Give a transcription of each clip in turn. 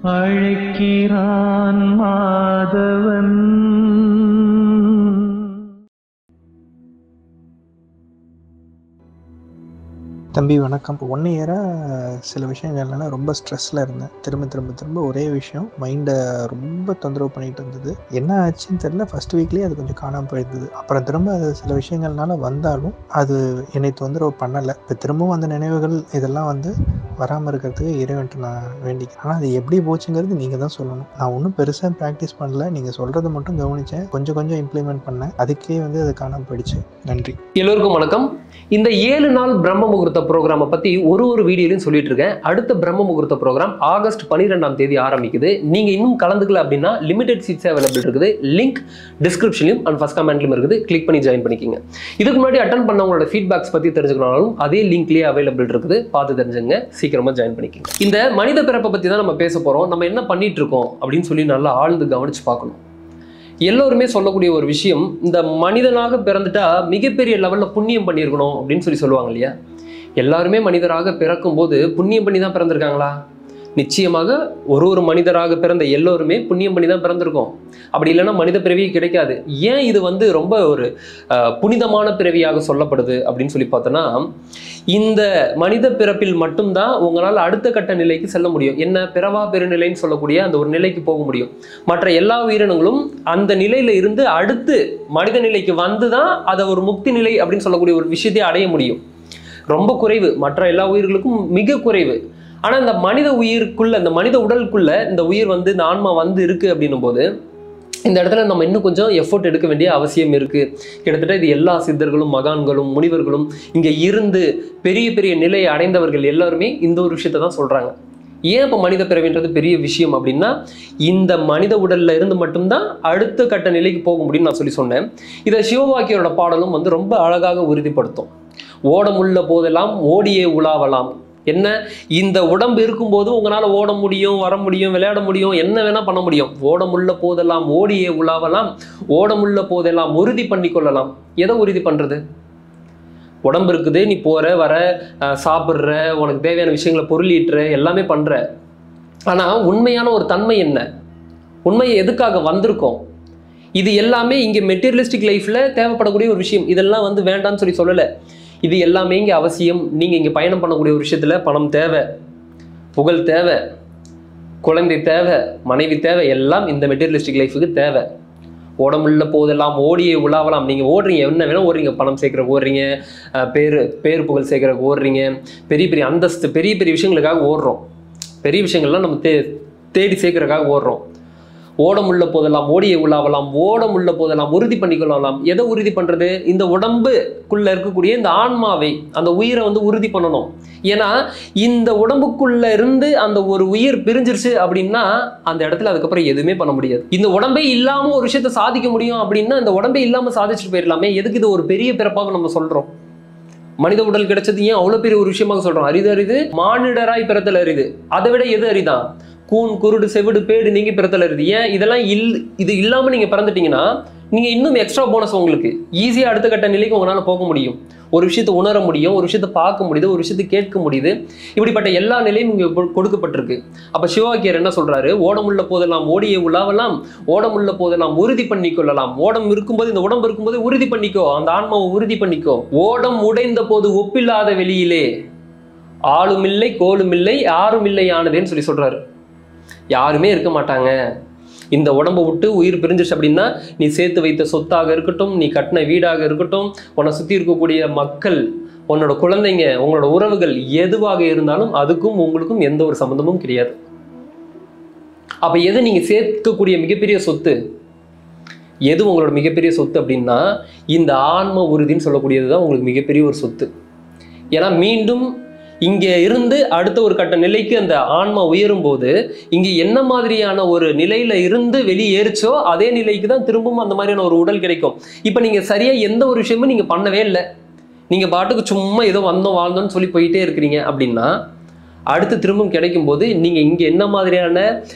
அழைக்கிறான் மாதவன். தம்பி வணக்கம். 1 இயராக சில விஷயங்கள்னால ரொம்ப ஸ்ட்ரெஸ்ஸில் இருந்தேன். திரும்ப ஒரே விஷயம் மைண்டை ரொம்ப தொந்தரவு பண்ணிகிட்டு இருந்தது. என்ன ஆச்சுன்னு தெரியல. ஃபஸ்ட் வீக்லேயே அது கொஞ்சம் காணாமல் போயிருந்தது. அப்புறம் திரும்ப அது சில விஷயங்கள்னால வந்தாலும் அது என்னை தொந்தரவு பண்ணலை. இப்போ திரும்பவும் அந்த நினைவுகள் இதெல்லாம் வராமல் இருக்கிறதுக்கு இறைவன்ட்டு நான் வேண்டிக்கிறேன். ஆனால் அது எப்படி போச்சுங்கிறது நீங்கள் தான் சொல்லணும். நான் ஒன்றும் பெருசாக ப்ராக்டிஸ் பண்ணல. நீங்கள் சொல்கிறத மட்டும் கவனித்தேன். கொஞ்சம் இம்ப்ளிமெண்ட் பண்ணேன். அதுக்கே அது காணாமல் போயிடுச்சு. நன்றி. எல்லோருக்கும் வணக்கம். இந்த 7 நாள் பிரம்ம முகூர்த்த ப்ரோக்ராமை பற்றி ஒரு வீடியோலையும் சொல்லிட்டு இருக்கேன். அடுத்த பிரம்ம முகூர்த்த ப்ரோக்ராம் ஆகஸ்ட் 12ஆம் தேதி ஆரம்பிக்குது. நீங்கள் இன்னும் கலந்துக்கல அப்படின்னா லிமிடெட் சீட்ஸ் அவைலபிள் இருக்குது. லிங்க் டிஸ்கிரிப்ஷன்லையும் அண்ட் ஃபர்ஸ்ட் கமெண்ட்லையும் இருக்குது. கிளிக் பண்ணி ஜாயின் பண்ணிக்கிங்க. இதுக்கு முன்னாடி அட்டன் பண்ணவங்களோட ஃபீட்பேக்ஸ் பற்றி தெரிஞ்சுக்கணும். அதே லிங்க்லேயே அவைலபிள் இருக்குது. பார்த்து தெரிஞ்சுங்க. சீக்கிரமாக ஜாயின் பண்ணிக்கிங்க. இந்த மனித பிறப்பை பற்றி தான் நம்ம பேச போகிறோம். நம்ம என்ன பண்ணிட்டு இருக்கோம் அப்படின்னு சொல்லி நல்லா ஆழ்ந்து கவனிச்சு பார்க்கணும். எல்லோருமே சொல்லக்கூடிய ஒரு விஷயம், இந்த மனிதனாக பிறந்துட்டா மிகப்பெரிய லெவலில் புண்ணியம் பண்ணியிருக்கணும் அப்படின்னு சொல்லுவாங்க இல்லையா? எல்லாருமே மனிதராக பிறக்கும் போது புண்ணியம் பண்ணி தான் பிறந்திருக்காங்களா? நிச்சயமாக ஒரு மனிதராக பிறந்த எல்லோருமே புண்ணியம் பண்ணி தான் பிறந்திருக்கோம். அப்படி இல்லைன்னா மனித பிறவி கிடைக்காது. ஏன் இது ரொம்ப ஒரு புனிதமான பிறவியாக சொல்லப்படுது அப்படின்னு சொல்லி பார்த்தோன்னா, இந்த மனித பிறப்பில் மட்டும்தான் உங்களால் அடுத்த கட்ட நிலைக்கு செல்ல முடியும். என்ன பிறவா பெருநிலைன்னு சொல்லக்கூடிய அந்த ஒரு நிலைக்கு போக முடியும். மற்ற எல்லா உயிரினங்களும் அந்த நிலையில இருந்து அடுத்து மனித நிலைக்கு வந்து தான் அதை ஒரு முக்தி நிலை அப்படின்னு சொல்லக்கூடிய ஒரு விஷயத்தை அடைய முடியும். ரொம்ப குறைவு. மற்ற எல்லா உயிர்களுக்கும் மிக குறைவு. ஆனால் இந்த மனித உயிருக்குள்ள, இந்த மனித உடலுக்குள்ள இந்த உயிர் இந்த ஆன்மா இருக்கு அப்படின்னும் போது இந்த இடத்துல நம்ம இன்னும் கொஞ்சம் எஃபோர்ட் எடுக்க வேண்டிய அவசியம் இருக்கு. கிட்டத்தட்ட இது எல்லா சித்தர்களும் மகான்களும் முனிவர்களும் இங்கே இருந்து பெரிய பெரிய நிலையை அடைந்தவர்கள் எல்லாருமே இந்த ஒரு விஷயத்தை தான் சொல்றாங்க. ஏன் இப்போ மனித பிறவின்றது பெரிய விஷயம் அப்படின்னா, இந்த மனித உடல்ல இருந்து மட்டும்தான் அடுத்த கட்ட நிலைக்கு போக முடியும்னு நான் சொன்னேன். இதை சிவவாக்கியரோட பாடலும் ரொம்ப அழகாக உறுதிப்படுத்தும். ஓடமுள்ள போதெல்லாம் ஓடியே உலாவலாம். என்ன, இந்த உடம்பு இருக்கும்போது உங்களால் ஓட முடியும், வர முடியும், விளையாட முடியும், என்ன வேணா பண்ண முடியும். ஓடமுள்ள போதெல்லாம் ஓடியே உலாவலாம், ஓடமுள்ள போதெல்லாம் உறுதி பண்ணி கொள்ளலாம். எதை உறுதி பண்றது? உடம்பு இருக்குது, நீ போற வர, சாப்பிட்ற, உனக்கு தேவையான விஷயங்களை பொருளீட்டுற, எல்லாமே பண்ற. ஆனா உண்மையான ஒரு தன்மை என்ன? உண்மையை எதுக்காக வந்திருக்கோம்? இது எல்லாமே இங்க மெட்டீரியலிஸ்டிக் லைஃப்ல தேவைப்படக்கூடிய ஒரு விஷயம். இதெல்லாம் வேண்டாம்னு சொல்லலை. இது எல்லாமே இங்கே அவசியம். நீங்கள் இங்கே பயணம் பண்ணக்கூடிய ஒரு விஷயத்தில் பணம் தேவை, புகழ் தேவை, குழந்தை தேவை, மனைவி தேவை, எல்லாம் இந்த மெட்டீரியலிஸ்டிக் லைஃபுக்கு தேவை. ஓடமுள்ள போதெல்லாம் ஓடியே உலாவலாம். நீங்கள் ஓடுறீங்க, என்ன வேணால் ஓடுறீங்க. பணம் சேர்க்குறக்கு ஓடுறீங்க, பேர் புகழ் சேர்க்குறக்கு ஓடுறீங்க, பெரிய பெரிய அந்தஸ்து, பெரிய பெரிய விஷயங்களுக்காக ஓடுறோம். பெரிய விஷயங்கள்லாம் நம்ம தேடி சேர்க்கறதுக்காக ஓடுறோம். ஓடமுள்ள போதெல்லாம் ஓடியே உலாவலாம், ஓடமுள்ள போதெல்லாம் உறுதி பண்ணிக்கொள்ளலாம். எதை உறுதி பண்றது? இந்த உடம்புக்குள்ள இருக்கக்கூடிய இந்த ஆன்மாவை, அந்த உயிரை உறுதி பண்ணணும். ஏன்னா இந்த உடம்புக்குள்ள இருந்து அந்த ஒரு உயிர் பிரிஞ்சிருச்சு அப்படின்னா அந்த இடத்துல அதுக்கப்புறம் எதுவுமே பண்ண முடியாது. இந்த உடம்பே இல்லாம ஒரு விஷயத்தை சாதிக்க முடியும் அப்படின்னா இந்த உடம்பே இல்லாம சாதிச்சுட்டு போயிடலாமே. எதுக்கு இது ஒரு பெரிய பிறப்பாக நம்ம சொல்றோம்? மனித உடல் கிடைச்சது ஏன் அவ்வளவு பெரிய ஒரு விஷயமாக சொல்றோம்? அரிது மானிடராய் பிறத்தல் அரிது. அதை விட எது அரிதான்? கூன் குருடு செவிடு பேடு நீங்க பிறத்தல் அரிது. ஏன் இதெல்லாம் இது இல்லாம நீங்க பிறந்துட்டீங்கன்னா நீங்க இன்னும் எக்ஸ்ட்ரா போனஸ். உங்களுக்கு ஈஸியா அடுத்த கட்ட நிலைக்கு உங்களால போக முடியும். ஒரு விஷயத்தை உணர முடியும், ஒரு விஷயத்தை பார்க்க முடியுது, ஒரு விஷயத்தை கேட்க முடியுது. இப்படிப்பட்ட எல்லா நிலையும் இங்க கொடுக்கப்பட்டிருக்கு. அப்ப சிவவாக்கியர் என்ன சொல்றாரு? ஓடமுள்ள போதெல்லாம் ஓடியே உலாவலாம், ஓடமுள்ள போதெல்லாம் உறுதி பண்ணி கொள்ளலாம். ஓடம் இருக்கும்போது, இந்த உடம்பு இருக்கும்போது உறுதி பண்ணிக்கோ, அந்த ஆன்மாவை உறுதி பண்ணிக்கோ. ஓடம் உடைந்த போது ஒப்பில்லாத வெளியிலே ஆளும் இல்லை கோலும் இல்லை யாரும் இல்லை ஆனதேன்னு சொல்றாரு. யாருமே இருக்க மாட்டாங்க. இந்த உடம்பை விட்டு உயிர் பிரிஞ்சிருச்சு அப்படின்னா நீ சேர்த்து வைத்த சொத்தாக இருக்கட்டும், நீ கட்டின வீடாக இருக்கட்டும், உன்னை சுற்றி இருக்கக்கூடிய மக்கள், உன்னோட குழந்தைங்க, உங்களோட உறவுகள் எதுவாக இருந்தாலும் அதுக்கும் உங்களுக்கும் எந்த ஒரு சம்பந்தமும் கிடையாது. அப்ப எது நீங்க சேர்க்கக்கூடிய மிகப்பெரிய சொத்து? எது உங்களோட மிகப்பெரிய சொத்து அப்படின்னா இந்த ஆன்ம உறுதின்னு சொல்லக்கூடியதுதான் உங்களுக்கு மிகப்பெரிய ஒரு சொத்து. ஏன்னா மீண்டும் இங்கே இருந்து அடுத்த ஒரு கட்ட நிலைக்கு அந்த ஆன்மா உயரும் போது இங்கே என்ன மாதிரியான ஒரு நிலையில இருந்து வெளியேறிச்சோ அதே நிலைக்கு தான் திரும்பவும் அந்த மாதிரியான ஒரு உடல் கிடைக்கும். இப்போ நீங்க சரியா எந்த ஒரு விஷயமும் நீங்க பண்ணவே இல்லை, நீங்க பாட்டுக்கு சும்மா ஏதோ வந்தோம் வாழ்ந்தோம்னு சொல்லி போயிட்டே இருக்கிறீங்க அப்படின்னா அடுத்து திரும்பவும் கிடைக்கும் போது நீங்க இங்க என்ன மாதிரியான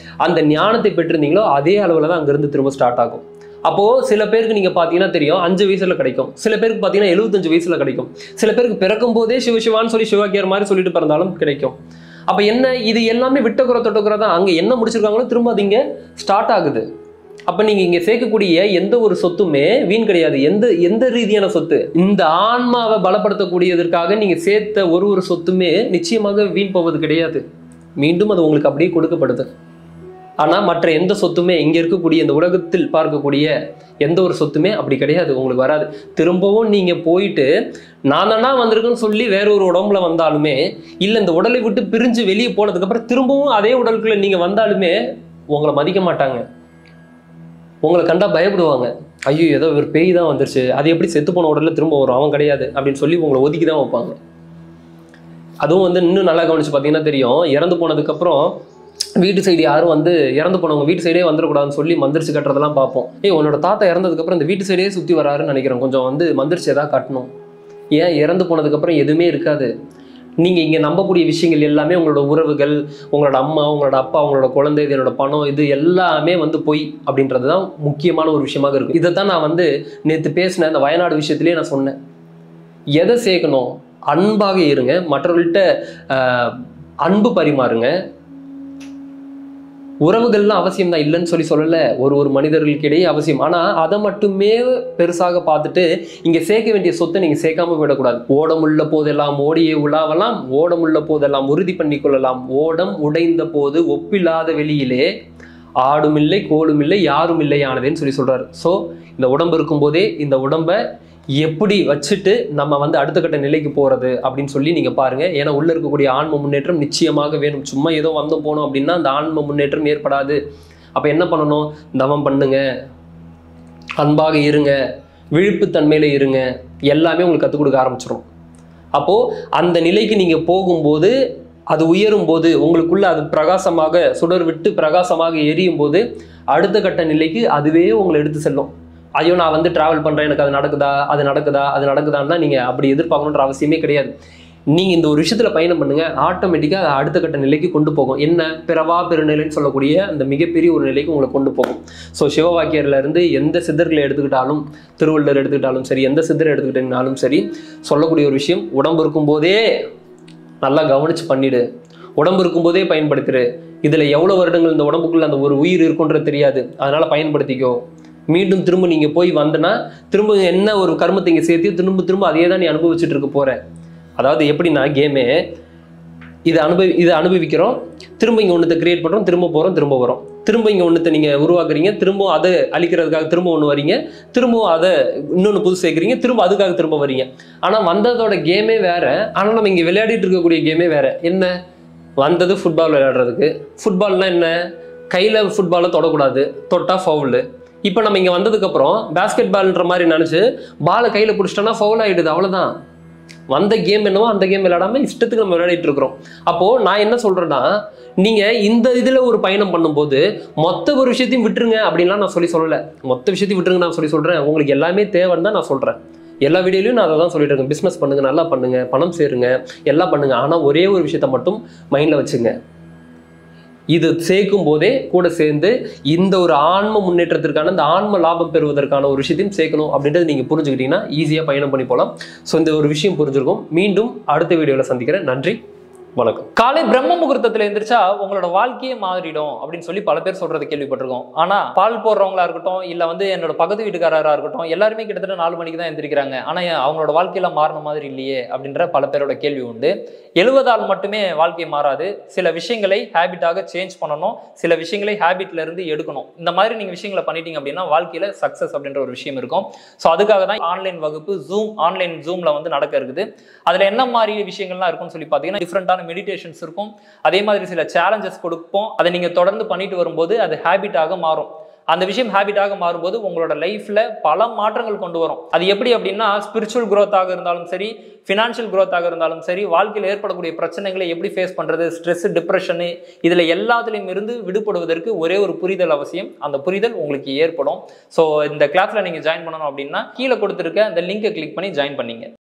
அந்த ஞானத்தை பெற்றிருந்தீங்களோ அதே அளவுல தான் அங்கிருந்து திரும்ப ஸ்டார்ட் ஆகும். அப்போ சில பேருக்கு நீங்க பாத்தீங்கன்னா தெரியும் 5 வயசுல கிடைக்கும், சில பேருக்கு பாத்தீங்கன்னா 75 வயசுல கிடைக்கும், சில பேருக்கு பிறக்கும் போதே சிவசிவான்னு சொல்லி சிவாக்கியர் மாதிரி சொல்லிட்டு பிறந்தாலும் கிடைக்கும். அப்ப என்ன, இது எல்லாமே விட்டக்குறை தொட்டக்குறை தான். அங்க என்ன முடிச்சிருக்காங்களோ திரும்ப அது இங்க ஸ்டார்ட் ஆகுது. அப்ப நீங்க இங்க சேர்க்கக்கூடிய எந்த ஒரு சொத்துமே வீண் கிடையாது. எந்த ரீதியான சொத்து, இந்த ஆன்மாவை பலப்படுத்தக்கூடியதற்காக நீங்க சேர்த்த ஒரு சொத்துமே நிச்சயமாக வீண் போவது கிடையாது. மீண்டும் அது உங்களுக்கு அப்படியே கொடுக்கப்படுது. ஆனா மற்ற எந்த சொத்துமே, இங்க இருக்கக்கூடிய இந்த உலகத்தில் பார்க்கக்கூடிய எந்த ஒரு சொத்துமே அப்படி கிடையாது, உங்களுக்கு வராது. திரும்பவும் நீங்க போயிட்டு நான் தானா வந்திருக்குன்னு சொல்லி வேற ஒரு உடம்புல வந்தாலுமே, இல்ல இந்த உடலை விட்டு பிரிஞ்சு வெளியே போனதுக்கு அப்புறம் திரும்பவும் அதே உடலுக்குள்ள நீங்க வந்தாலுமே உங்களை மதிக்க மாட்டாங்க. உங்களை கண்டா பயப்படுவாங்க. ஐயோ ஏதோ ஒரு பேய் தான் வந்துருச்சு, அது எப்படி செத்து போன உடல்ல திரும்ப வரும், அவன் கிடையாது அப்படின்னு சொல்லி உங்களை ஒதுக்கி தான் வைப்பாங்க. அதுவும் இன்னும் நல்லா கவனிச்சு பார்த்தீங்கன்னா தெரியும், இறந்து போனதுக்கப்புறம் வீட்டு சைடு யாரும் இறந்து போனவங்க வீட்டு சைடே வந்துடக்கூடாதுன்னு சொல்லி மந்திரிச்சு கட்டுறதெல்லாம் பார்ப்போம். உன்னோட தாத்தா இறந்ததுக்கப்புறம் இந்த வீட்டு சைடே சுற்றி வராருன்னு நினைக்கிறேன், கொஞ்சம் மந்திரிச்சு எதாவது கட்டணும். ஏன், இறந்து போனதுக்கப்புறம் எதுவுமே இருக்காது. நீங்கள் இங்கே நம்பக்கூடிய விஷயங்கள் எல்லாமே உங்களோட உறவுகள், உங்களோட அம்மா, உங்களோட அப்பா, உங்களோட குழந்தை, இது என்னோட பணம், இது எல்லாமே பொய் அப்படின்றது தான் முக்கியமான ஒரு விஷயமாக இருக்கும். இதை தான் நான் நேற்று பேசினேன் இந்த வயநாடு விஷயத்திலேயே நான் சொன்னேன். எதை சேர்க்கணும், அன்பாக இருங்க, மற்றவர்கள்ட்ட அன்பு பரிமாறுங்க. உறவுகள்லாம் அவசியம் தான், இல்லைன்னு சொல்லல, ஒரு மனிதர்களுக்கு இடையே அவசியம். ஆனால் அதை மட்டுமே பெருசாக பார்த்துட்டு இங்கே சேர்க்க வேண்டிய சொத்தை நீங்கள் சேர்க்காம விடக்கூடாது. ஓடமுள்ள போதெல்லாம் ஓடியே உலாவலாம், ஓடமுள்ள போதெல்லாம் உறுதி பண்ணி கொள்ளலாம், ஓடம் உடைந்த போது ஒப்பில்லாத வெளியிலே ஆடும் இல்லை கோலும் இல்லை யாரும் இல்லை ஆனதேன்னு சொல்றாரு. ஸோ இந்த உடம்பு இருக்கும்போதே இந்த உடம்பை எப்படி வச்சுட்டு நம்ம அடுத்த கட்ட நிலைக்கு போறது அப்படின்னு சொல்லி நீங்க பாருங்க. ஏன்னா உள்ள இருக்கக்கூடிய ஆன்ம முன்னேற்றம் நிச்சயமாக வேணும். சும்மா ஏதோ போனோம் அப்படின்னா அந்த ஆன்ம முன்னேற்றம் ஏற்படாது. அப்ப என்ன பண்ணணும், தவம் பண்ணுங்க, அன்பாக இருங்க, விழிப்புத்தன்மையில இருங்க, எல்லாமே உங்களுக்கு கற்றுக் கொடுக்க ஆரம்பிச்சிடும். அப்போ அந்த நிலைக்கு நீங்க போகும்போது, அது உயரும் போது, உங்களுக்குள்ள அது பிரகாசமாக சுடர் விட்டு பிரகாசமாக எரியும் போது அடுத்த கட்ட நிலைக்கு அதுவே உங்களை எடுத்து செல்லும். ஐயோ நான் டிராவல் பண்ணுறேன், எனக்கு அது நடக்குதான்னா நீங்கள் அப்படி எதிர்பார்க்கணுன்ற அவசியமே கிடையாது. நீங்கள் இந்த ஒரு விஷயத்தில் பயணம் பண்ணுங்கள், ஆட்டோமேட்டிக்காக அதை அடுத்த கட்ட நிலைக்கு கொண்டு போகும். என்ன, பிறவா பெருநிலைன்னு சொல்லக்கூடிய அந்த மிகப்பெரிய ஒரு நிலைக்கு உங்களை கொண்டு போகும். ஸோ சிவவாக்கியர்லேருந்து எந்த சித்தர்களை எடுத்துக்கிட்டாலும், திருவள்ளுவர் எடுத்துக்கிட்டாலும் சரி, எந்த சித்தரை எடுத்துக்கிட்டாலும் சரி, சொல்லக்கூடிய ஒரு விஷயம், உடம்பு இருக்கும்போதே நல்லா கவனித்து பண்ணிடு, உடம்பு இருக்கும்போதே பயன்படுத்துரு. இதில் எவ்வளோ வருடங்கள் இந்த உடம்புக்குள்ள அந்த ஒரு உயிர் இருக்குன்றது தெரியாது, அதனால் பயன்படுத்திக்கோ. மீண்டும் திரும்ப நீங்கள் போய் வந்தனா திரும்ப என்ன ஒரு கர்மத்தை இங்கே சேர்த்தியோ திரும்ப அதே தான் நீ அனுபவிச்சுட்டு இருக்க போகிற. அதாவது எப்படின்னா, கேமே இதை அனுபவிக்கிறோம், திரும்ப இங்கே ஒன்றத்தை கிரியேட் பண்ணுறோம், திரும்ப போகிறோம், திரும்ப வரோம், திரும்ப இங்கே ஒன்றத்தை நீங்கள் உருவாக்குறீங்க, திரும்ப அதை அழிக்கிறதுக்காக திரும்ப ஒன்று வரீங்க, திரும்பவும் அதை இன்னொன்று புது சேர்க்குறீங்க, திரும்ப அதுக்காக திரும்ப வரீங்க. ஆனால் வந்ததோட கேமே வேறு, ஆனால் நம்ம இங்கே விளையாடிட்டு இருக்கக்கூடிய கேமே வேறு. என்ன, வந்தது ஃபுட்பால் விளையாடுறதுக்கு. ஃபுட்பால்னால் என்ன, கையில் ஃபுட்பாலை தொடக்கூடாது, தொட்டா ஃபவுலு. இப்போ நம்ம இங்கே வந்ததுக்கப்புறம் பேஸ்கெட் பால்ன்ற மாதிரி நினச்சி பாலை கையில் பிடிச்சிட்டோன்னா ஃபவுல் ஆகிடுது, அவ்வளோதான். வந்த கேம் என்னவோ அந்த கேம் விளையாடாமல் இஷ்டத்துக்கு நம்ம விளையாடிட்டு இருக்கிறோம். அப்போது நான் என்ன சொல்கிறேன்னா, நீங்கள் இந்த இதில் ஒரு பயணம் பண்ணும்போது மொத்த ஒரு விஷயத்தையும் விட்டுருங்க அப்படின்லாம் நான் சொல்லலை. மொத்த விஷயத்தையும் விட்டுருங்க நான் சொல்கிறேன். உங்களுக்கு எல்லாமே தேவைன்னு தான் நான் சொல்கிறேன். எல்லா வீடியோலையும் நான் அதை தான் சொல்லிட்டு இருக்கேன். பிஸ்னஸ் பண்ணுங்கள், நல்லா பண்ணுங்கள், பணம் சேருங்க, எல்லாம் பண்ணுங்கள். ஆனால் ஒரே ஒரு விஷயத்தை மட்டும் மைண்டில் வச்சுங்க. இது சேர்க்கும் போதே கூட சேர்ந்து இந்த ஒரு ஆன்ம முன்னேற்றத்திற்கான, இந்த ஆன்ம லாபம் பெறுவதற்கான ஒரு விஷயத்தையும் சேர்க்கணும் அப்படின்றது நீங்கள் புரிஞ்சுக்கிட்டீங்கன்னா ஈஸியாக பயணம் பண்ணி போகலாம். ஸோ இந்த ஒரு விஷயம் புரிஞ்சிருக்கும். மீண்டும் அடுத்த வீடியோவில் சந்திக்கிறேன். நன்றி, வணக்கம். காலை பிரம்ம முகூர்த்தத்துல எந்திரிச்சா உங்களோட வாழ்க்கையே மாறிடும் அப்படின்னு சொல்லி பல பேர் சொல்றது கேள்விப்பட்டிருக்கோம். ஆனா பால் போடுறவங்களா இருக்கட்டும், இல்ல என்னோட பக்கத்து வீட்டுக்காரரா இருக்கட்டும், எல்லாருமே கிட்டத்தட்ட 4 மணிக்கு தான் எந்திரிக்கிறாங்க. ஆனா அவங்களோட வாழ்க்கையில மாறின மாதிரி இல்லையே அப்படின்ற பல பேரோட கேள்வி உண்டு. 70 மட்டுமே வாழ்க்கை மாறாது. சில விஷயங்களை ஹேபிட்டாக சேஞ்ச் பண்ணணும், சில விஷயங்களை ஹேபிட்ல இருந்து எடுக்கணும். இந்த மாதிரி நீங்க விஷயங்களை பண்ணிட்டீங்க அப்படின்னா வாழ்க்கையில சக்சஸ் அப்படின்ற ஒரு விஷயம் இருக்கும். ஸோ அதுக்காக தான் ஆன்லைன் வகுப்பு ஆன்லைன் ஜூம்ல நடக்க இருக்குது. அதுல என்ன மாதிரி விஷயங்கள்லாம் இருக்கும்னு சொல்லி பார்த்தீங்கன்னா, டிஃப்ரெண்டான மெடிடேஷன்ஸ் இருக்கும். அதே மாதிரி சில சேலஞ்சஸ் கொடுப்போம். அதை நீங்க தொடர்ந்து பண்ணிட்டு வரும்போது அது ஹேபிட்டாக மாறும். அந்த விஷயம் ஹேபிட்டாக மாறும்போது உங்களோட லைஃப்ல பல மாற்றங்கள் கொண்டு வரும். அது எப்படி அப்படின்னா, ஸ்பிரிச்சுவல் growth-ஆக இருந்தாலும் சரி, ஃபினான்ஷியல் growth-ஆக இருந்தாலும் சரி, வாழ்க்கையில் ஏற்படக்கூடிய பிரச்சனைகளை எப்படி ஃபேஸ் பண்றது, ஸ்ட்ரெஸ், டிப்ரெஷனு, இதுல எல்லாத்துலையும் இருந்து விடுபடுவதற்கு ஒரே ஒரு புரிதல் அவசியம். அந்த புரிதல் உங்களுக்கு ஏற்படும். ஸோ இந்த கிளாஸ்ல நீங்க ஜாயின் பண்ணணும் அப்படின்னா கீழே கொடுத்துருக்க அந்த லிங்கை கிளிக் பண்ணி ஜாயின் பண்ணீங்க.